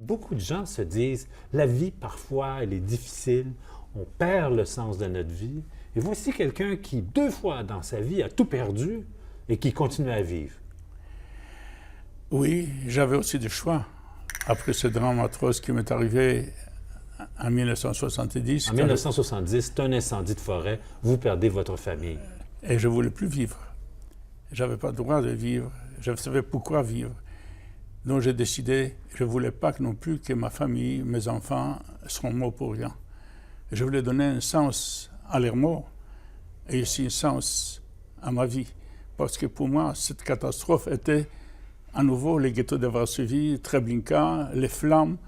Beaucoup de gens se disent, la vie parfois, elle est difficile, on perd le sens de notre vie. Et voici quelqu'un qui, 2 fois dans sa vie, a tout perdu et qui continue à vivre. Oui, j'avais aussi des choix. Après ce drame atroce qui m'est arrivé en 1970. En 1970, c'est un incendie de forêt, vous perdez votre famille. Et je ne voulais plus vivre. Je n'avais pas le droit de vivre. Je savais pourquoi vivre. Donc j'ai décidé, je ne voulais pas non plus que ma famille, mes enfants, seront morts pour rien. Je voulais donner un sens à leur mort et aussi un sens à ma vie. Parce que pour moi, cette catastrophe était à nouveau les ghettos de Varsovie, Treblinka, les flammes,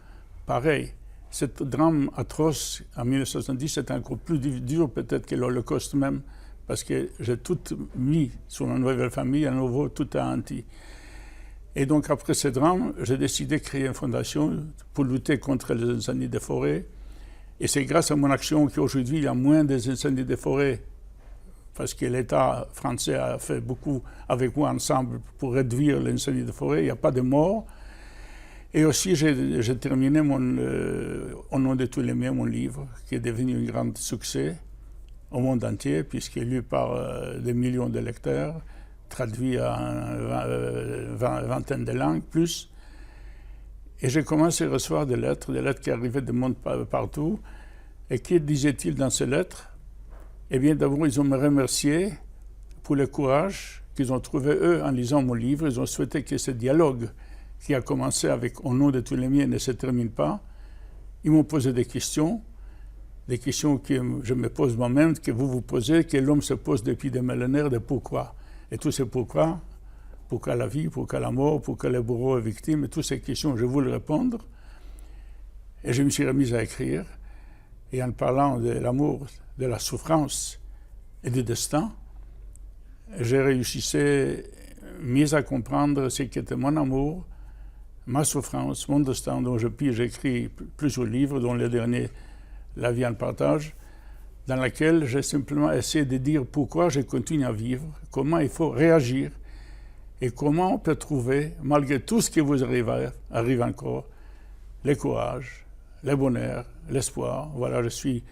pareil. Ce drame atroce en 1970, c'était encore plus dur peut-être que l'Holocauste même, parce que j'ai tout mis sur ma nouvelle famille, à nouveau tout a hanti. Et donc après ce drame, j'ai décidé de créer une fondation pour lutter contre les incendies de forêt. Et c'est grâce à mon action qu'aujourd'hui il y a moins d'incendies de forêt, parce que l'État français a fait beaucoup avec moi ensemble pour réduire l'incendie de forêt. Il n'y a pas de morts. Et aussi, j'ai terminé Au nom de tous les miens, mon livre, qui est devenu un grand succès au monde entier, puisqu'il est lu par des millions de lecteurs, traduit en vingtaine de langues, plus. Et j'ai commencé à recevoir des lettres qui arrivaient du monde partout. Et que disaient-ils dans ces lettres? Eh bien, d'abord, ils ont me remercié pour le courage qu'ils ont trouvé, eux, en lisant mon livre. Ils ont souhaité que ce dialogue qui a commencé avec « Au nom de tous les miens » ne se termine pas. Ils m'ont posé des questions que je me pose moi-même, que vous vous posez, que l'homme se pose depuis des millénaires, de pourquoi. Et tous ces pourquoi la vie, pourquoi la mort, pourquoi les bourreaux et victimes, et toutes ces questions, je voulais répondre. Et je me suis remis à écrire. Et en parlant de l'amour, de la souffrance et du destin, j'ai réussi mieux à comprendre ce qu'était mon amour, ma souffrance, mon destin, dont j'écris plusieurs livres, dont le dernier, La vie en partage, dans lequel j'ai simplement essayé de dire pourquoi je continue à vivre, comment il faut réagir et comment on peut trouver, malgré tout ce qui vous arrive encore, le courage, le bonheur, l'espoir. Voilà, je suis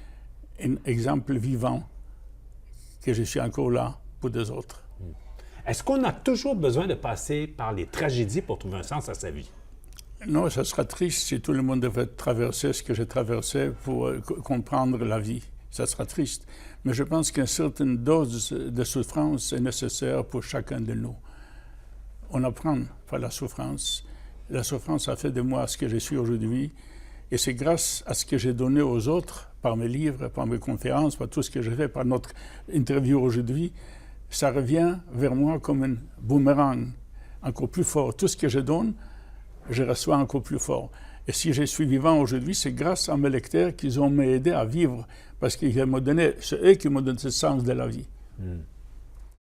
un exemple vivant que je suis encore là pour des autres. Est-ce qu'on a toujours besoin de passer par les tragédies pour trouver un sens à sa vie? Non, ça sera triste si tout le monde devait traverser ce que j'ai traversé pour comprendre la vie. Ça sera triste. Mais je pense qu'une certaine dose de souffrance est nécessaire pour chacun de nous. On apprend par la souffrance. La souffrance a fait de moi ce que je suis aujourd'hui. Et c'est grâce à ce que j'ai donné aux autres, par mes livres, par mes conférences, par tout ce que j'ai fait, par notre interview aujourd'hui, ça revient vers moi comme un boomerang, encore plus fort. Tout ce que je donne, je reçois encore plus fort. Et si je suis vivant aujourd'hui, c'est grâce à mes lecteurs qu'ils ont m'aidé à vivre, parce qu'ils m'ont donné, c'est eux qui m'ont donné ce sens de la vie.